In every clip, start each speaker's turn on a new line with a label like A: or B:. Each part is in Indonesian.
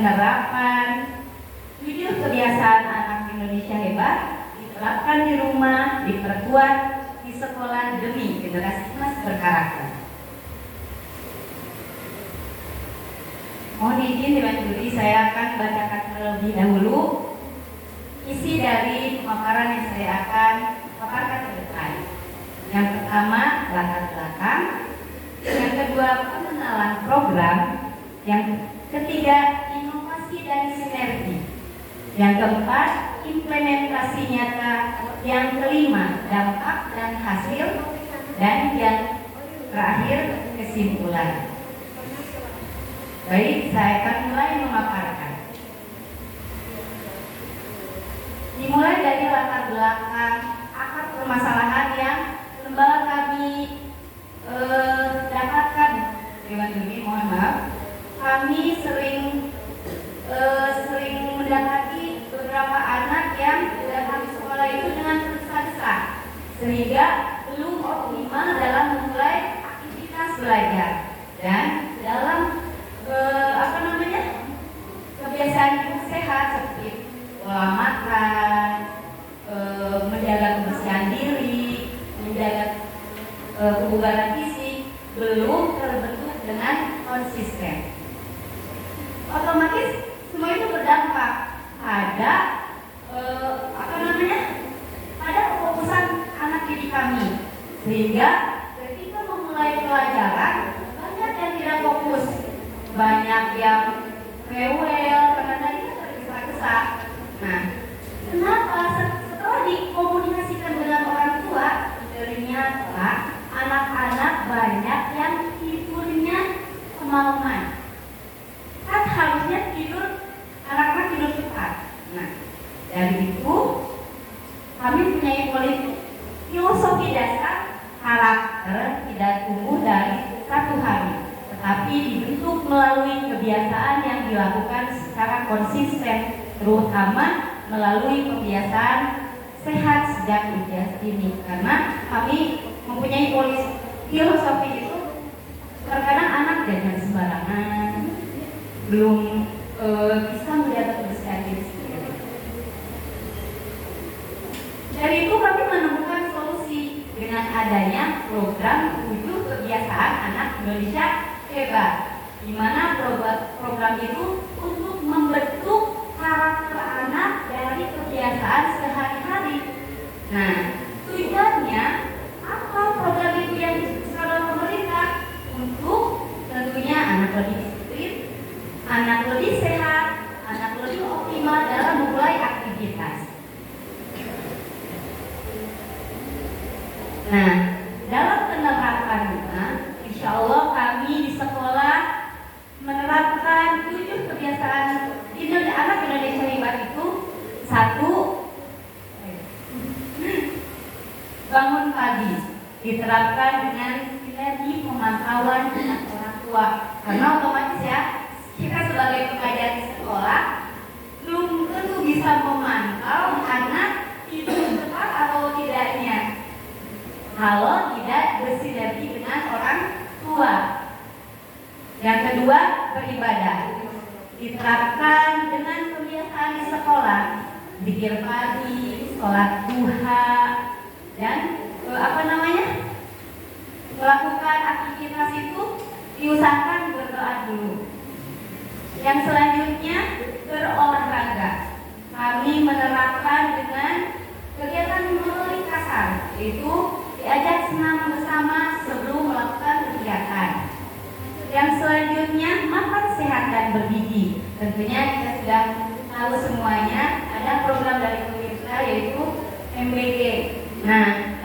A: penerapan 7 kebiasaan anak Indonesia hebat diterapkan di rumah, diperkuat di sekolah demi generasi emas berkarakter. Mohon izin Dewan Juri, saya akan bacakan terlebih dahulu isi dari pemaparan yang saya akan paparkan ke depan. Yang pertama, latar belakang. Yang kedua, pengenalan program. Yang ketiga, inovasi dan sinergi. Yang keempat, implementasi nyata. Yang kelima, dampak dan hasil. Dan yang terakhir, kesimpulan. Baik, saya akan mulai memaparkan. Dimulai dari latar belakang akar permasalahan yang lembaga kami dapatkan. Dewan Juri, mohon maaf, kami sering mendapati beberapa anak yang datang ke sekolah itu dengan tergesa-gesa sehingga belum optimal dalam memulai aktivitas belajar dan dalam kebiasaan hidup sehat seperti pola makan, menjaga kebersihan diri, menjaga kebugaran fisik belum terbentuk dengan konsisten. Otomatis semua itu berdampak pada pada kefokusan anak didik kami, sehingga ketika memulai pelajaran banyak yang tidak fokus, banyak yang rewel karena tadi tergesa-gesa. Nah, kenapa setelah dikomunikasikan dengan orang tua, ternyata anak-anak banyak yang tidurnya kemalaman. Kan harusnya anak-anak tidur cepat. Nah, dari itu kami punya filosofi dasar karakter tidak tumbuh dari satu hari, tetapi dibentuk melalui kebiasaan yang dilakukan secara konsisten, terutama melalui kebiasaan sehat sejak usia dini. Karena kami mempunyai filosofi itu, terkadang anak jajan sembarangan, belum bisa menjaga kebersihan diri sendiri. Dari itu kami menemukan solusi dengan adanya program 7 kebiasaan anak Indonesia hebat, di mana program itu untuk membentuk karakter anak dari kebiasaan sehari-hari. Nah, tujuannya apa program itu yang disediakan oleh pemerintah? Untuk tentunya anak lebih disiplin, anak lebih sehat, anak lebih optimal dalam memulai aktivitas. Nah, dalam penerapannya, insya Allah kami di sekolah menerapkan 7 kebiasaan anak Indonesia hebat itu. 1, bangun pagi, diterapkan dengan sinergi pemantauan dengan orang tua. Karena otomatis ya, kita sebagai pengajar di sekolah belum tentu bisa memantau anak itu tepat atau tidaknya kalau tidak bersinergi dengan orang tua. Yang kedua, beribadah, diterapkan dengan kebiasaan di sekolah, zikir pagi, sholat duha, dan melakukan aktivitas itu diusahakan berdoa dulu. Yang selanjutnya, berolahraga. Kami menerapkan dengan kegiatan motorik kasar, yaitu diajak senam bersama sebelum melakukan kegiatan. Yang selanjutnya, makan sehat dan bergizi. Tentunya kita sudah tahu semuanya, ada program dari pemerintah yaitu MBG. Nah,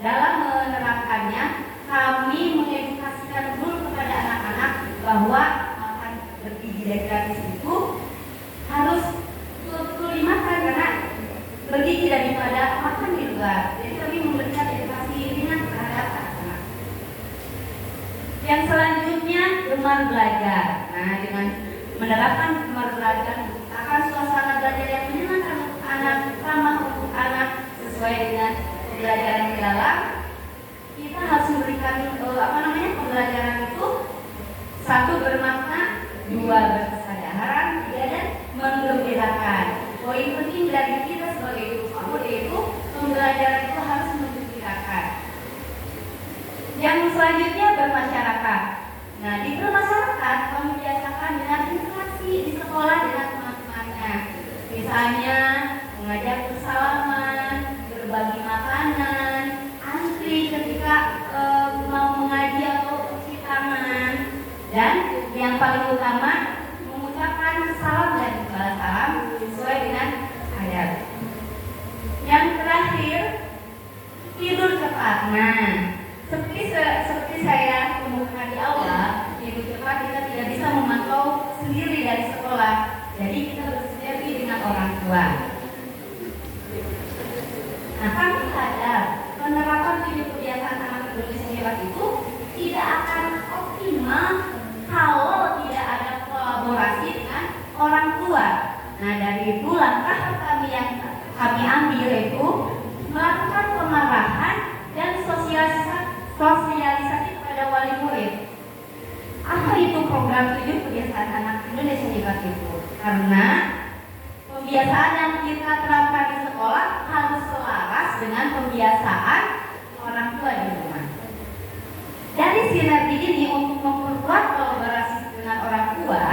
A: dalam menerapkannya, kami mengedukasikan dulu kepada anak-anak bahwa makan bergizi dan gratis itu harus betul-betul dimakan, karena bergizi daripada makan di luar. Jadi kami memberikan edukasi ringan terhadap anak-anak. Yang selanjutnya, gemar belajar. Nah, dengan menerapkan gemar belajar, akan suasana belajar yang menyenangkan untuk anak, ramah untuk anak, sesuai dengan pembelajaran di dalam. Kita harus memberikan pembelajaran itu 1 bermakna, 2 berkesadaran, poin penting dari kita sebagai guru PAUD yaitu pembelajaran itu harus menggembirakan. Yang selanjutnya bermasyarakat. Nah, di bermasyarakat kami biasakan dengan interaksi di sekolah dengan teman-temannya. Misalnya mengajak bersalaman, berbagi makanan, antri ketika mau mengaji atau cuci tangan, dan yang paling utama mengucapkan salam dan balas salam sesuai dengan adab. Yang terakhir, tidur cepat. Nah, seperti saya kemukakan di awal, tidur cepat kita tidak bisa memantau sendiri dari sekolah. Jadi kita bersinergi dengan orang tua. Nah, kami sadar penerapan 7 kebiasaan anak Indonesia hebat itu tidak akan optimal kalau tidak ada kolaborasi dengan orang tua. Nah, dari itu langkah pertama yang kami ambil yaitu melakukan pengarahan dan sosialisasi kepada wali murid. Apa itu program 7 kebiasaan anak Indonesia hebat itu? Karena pembiasaan yang kita terapkan di sekolah harus selaras dengan pembiasaan orang tua di rumah. Dari sinergi ini untuk memperkuat kolaborasi dengan orang tua,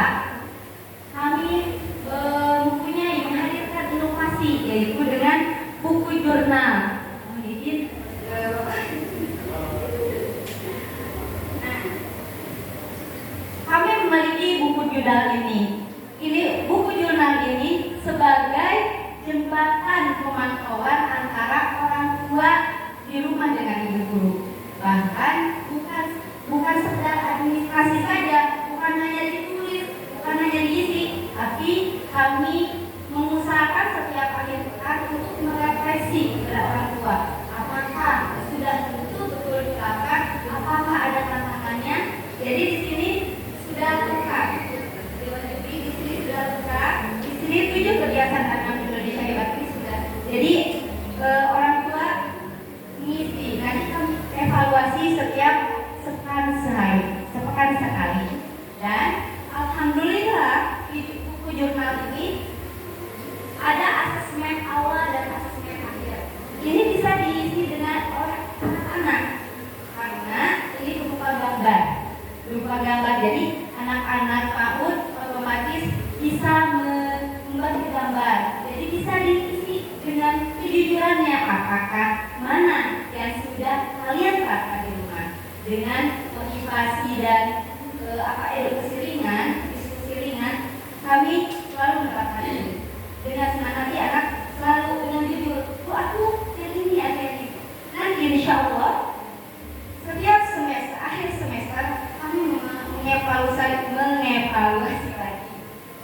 A: kami mempunyai menghadirkan inovasi yaitu dengan buku jurnal. Kami memiliki buku jurnal ini. Buku jurnal ini sebagai jembatan pemantauan antara orang tua di rumah dengan ibu guru. Bahkan bukan sekedar administrasi saja, bukan hanya ditulis, bukan hanya diisi, tapi kami mengusahakan setiap akhir pekan untuk merefleksi kepada orang tua. Apakah sudah betul-betul diterapkan? Apakah ada tantangannya? Jadi di sini sudah lengkap. Di sini sudah lengkap. Di sini 7 kebiasaan anak Indonesia hebat ini sudah. Jadi orang tua mengisi. Nanti kami evaluasi setiap sepekan sekali. Dan alhamdulillah di buku jurnal ini ada asesmen awal dan asesmen akhir. Ini bisa diisi dengan anak-anak karena ini berupa gambar. Jadi anak-anak PAUD otomatis bisa membuat gambar. Jadi bisa diisi dengan kejujurannya apakah mana yang sudah kalian terapkan di rumah dengan motivasi dan edukasi ringan, kami selalu menerapkan ini. Dengan semangat anak selalu dengan jujur, aku ini ada ini. Nanti insya Allah setiap semester, akhir semester kami mengevaluasi lagi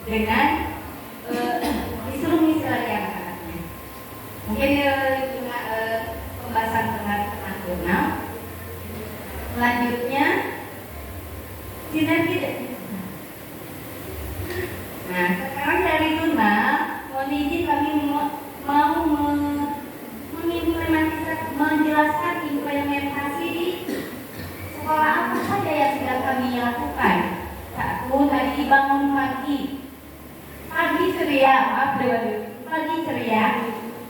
A: dengan disuruh mengisi lagi anak-anaknya. Mungkin pembahasan tengah jurnal. Selanjutnya sinergi. Nah, sekarang dari jurnal mohon izin kami mau menjelaskan implementasi di sekolah apa saja yang sudah kami lakukan. Satu, tadi bangun pagi ceria.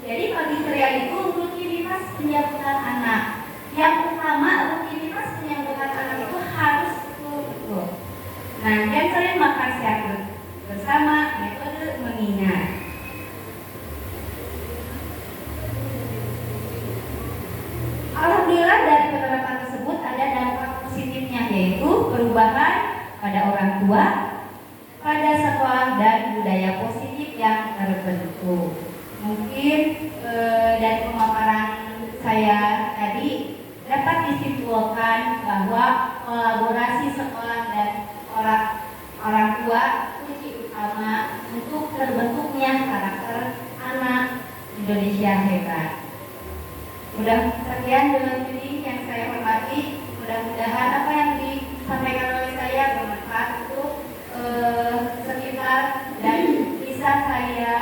A: Jadi pagi ceria itu rutinitas penyambutan anak. Yang utama rutinitas penyambutan anak itu harus betul. Nah, yang sering makan siang bersama, metode mengingat. Alhamdulillah dari penerapan tersebut ada dampak positifnya yaitu perubahan pada orang tua, pada sekolah dan budaya positif yang terbentuk. Mungkin dari pemaparan saya tadi dapat disimpulkan bahwa kolaborasi sekolah dan orang tua kunci utama untuk terbentuknya karakter anak Indonesia hebat. Mudah sekian dengan ini yang saya hormati. Mudah-mudahan apa yang disampaikan oleh saya bermanfaat untuk sekitar dan bisa saya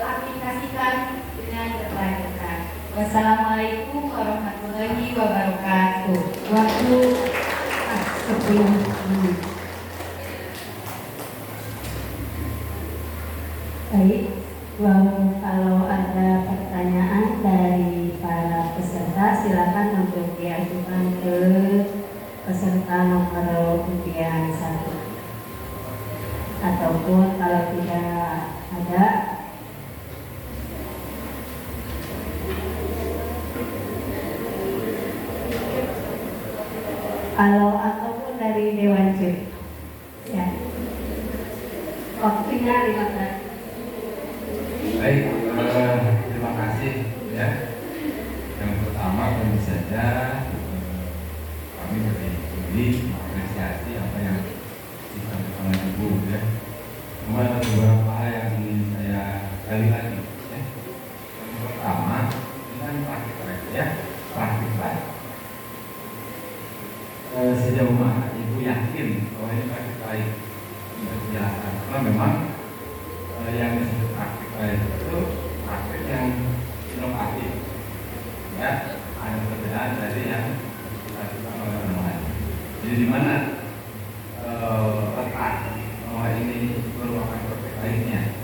A: aplikasikan dengan berkelanjutan. Wassalamualaikum warahmatullahi wabarakatuh. Waktu 10 menit. Baik, kalau ada pertanyaan dari para peserta silakan untuk diajukan ke peserta nomor undian 1. Ataupun kalau tidak ada, ataupun dari Dewan Juri, ya. Waktunya 15.
B: Baik, terima kasih ya. Yang pertama tentu saja kami dari mengapresiasi apa yang disampaikan oleh Ibu ya. Cuma ada beberapa hal yang ingin saya gali lagi ya. Yang pertama, ini kan praktik ya, praktik baik. Sejauh mana Ibu yakin bahwa ini praktik baik dijelaskan? Karena memang yang disebut praktik baik itu praktik yang inovatif ya, ada perbedaan dari yang dilakukan oleh orang lain. Jadi di mana letak bahwa ini merupakan praktik baiknya?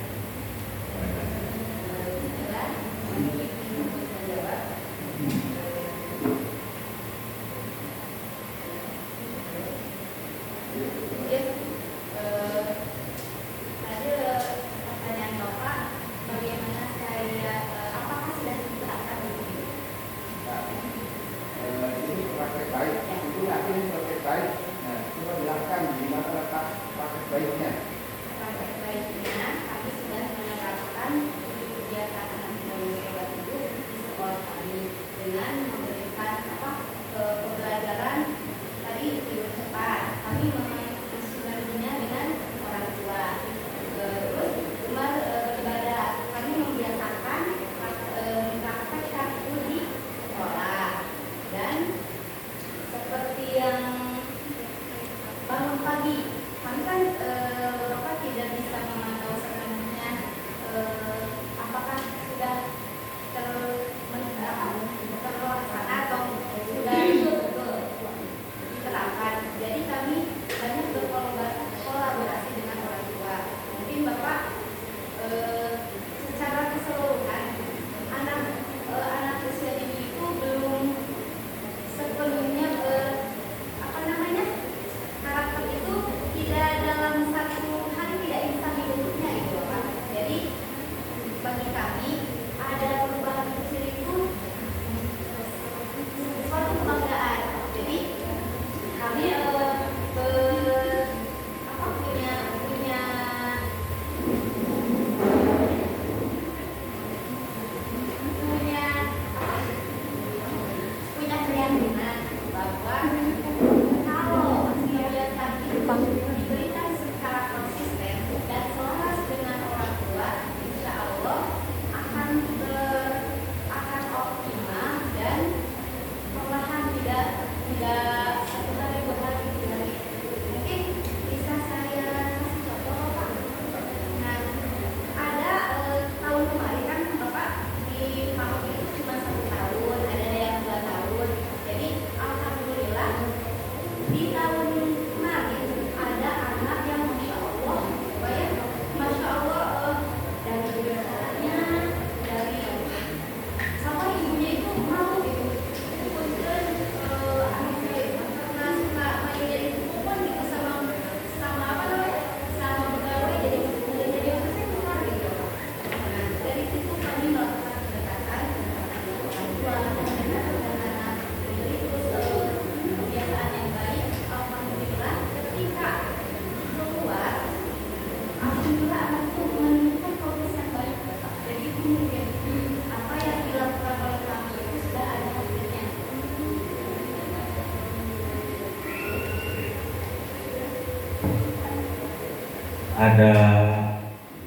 B: Ada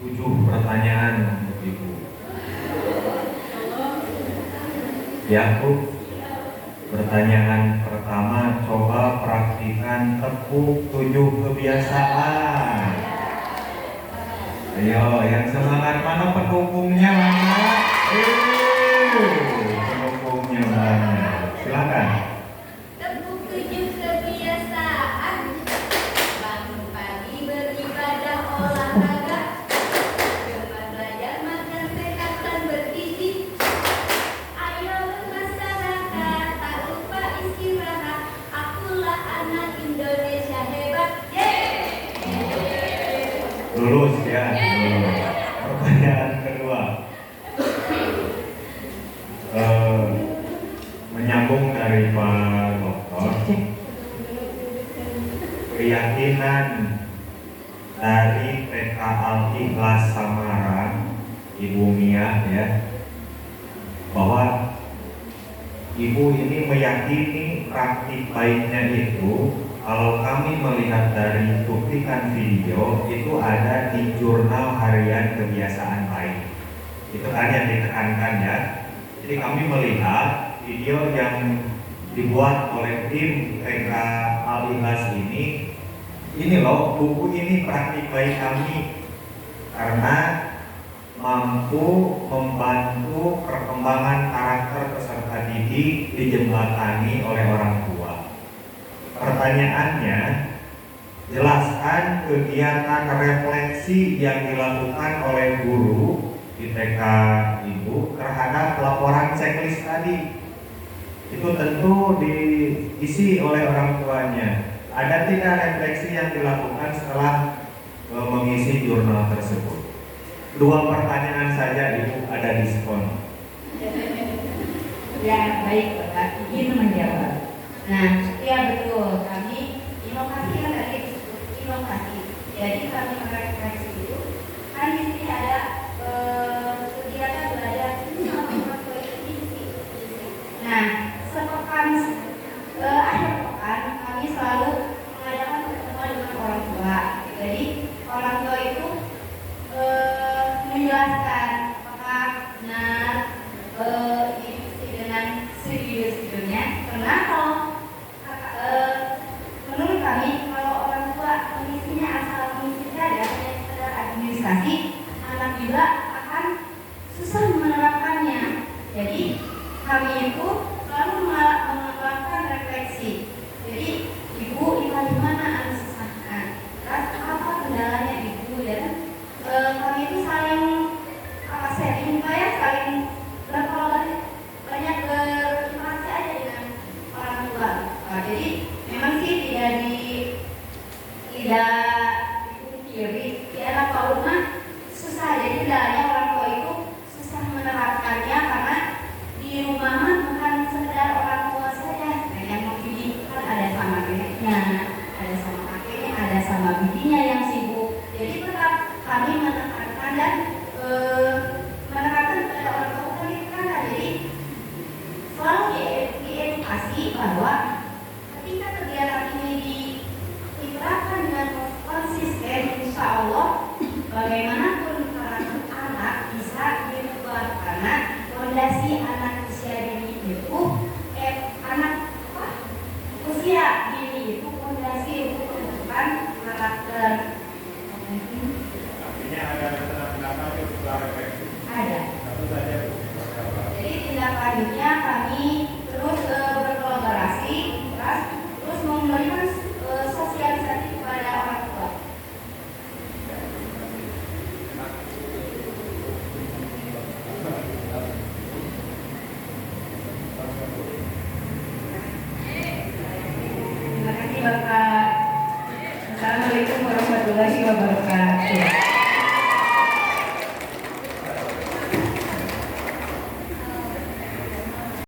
B: 7 pertanyaan untuk Ibu. Ya Bu. Pertanyaan pertama, coba praktikan tepuk 7 kebiasaan. Ayo, yang semangat mana pendukungnya mana? Pendukungnya mana? Silakan.
A: Tepuk 7 kebiasaan. Bangun pagi beribadah olahraga.
C: Lulus ya, lulus. Pertanyaan kedua, menyambung dari Pak Dokter, keyakinan dari TK Al-Ikhlas Samarang, Ibu Mia ya, bahwa Ibu ini meyakini praktik baiknya itu, kalau kami melihat dari cuplikan video itu ada di jurnal harian kebiasaan baik. Itu kan yang ditekankan ya. Jadi kami melihat video yang dibuat oleh tim TK Al-Ikhlas ini loh, buku ini praktik baik kami karena mampu membantu perkembangan karakter peserta didik dijembatani oleh orang tua. Pertanyaannya, jelaskan kegiatan refleksi yang dilakukan oleh guru di TK Ibu terhadap laporan checklist tadi. Itu tentu diisi oleh orang tuanya. Ada tidak refleksi yang dilakukan setelah mengisi jurnal tersebut? 2 pertanyaan saja Ibu, ada diskon.
A: Ya, baik Bapak, izin menjawab. Nah, ya betul, kami inovasi kan tadi disebut inovasi. Jadi kami merefleksi itu, kan di sini ada kegiatan belajar sama isi. Nah, sepekan akhir pekan kami selalu mengadakan pertemuan dengan orang tua. Jadi orang tua itu menjelaskan apakah benar diikuti dengan studio-studionya. Karena kalau menurut kami kalau orang tua mengisinya asal mengisi saja hanya sekedar administrasi, anak juga akan susah menerapkannya. Jadi kami itu selalu melakukan refleksi. Jadi Ibu di mana susahnya, terus apa kendalanya Ibu, dan kami itu saling sharing, saling banyak berinteraksi aja dengan orang tua. Jadi memang sih tidak dipungkiri di anak PAUD mah susah. Jadi kendalanya orang tua itu susah menerapkannya karena di rumah mah bukan sekedar orang tua saja, yang membimbing kan ada sama neneknya, ada sama kakeknya, ada sama bibinya yang sibuk. Jadi tetap kami menekankan dan menekankan kepada orang tua kan. Jadi selalu diedukasi bahwa ketika kegiatan ini diterapkan dengan konsisten, insya Allah bagaimanapun karakter anak bisa diubah, karena fondasi anak usia dini itu usia dini itu fondasi untuk pembentukan karakter.
C: Artinya ada tindak-tindakan setelah refleksi.
A: Ada.
C: Satu saja.
A: Jadi tindak lanjutnya kami terus berkolaborasi, terus memberikan sosialisasi kepada orang tua. Terima kasih Bapak. Assalamualaikum warahmatullahi wabarakatuh.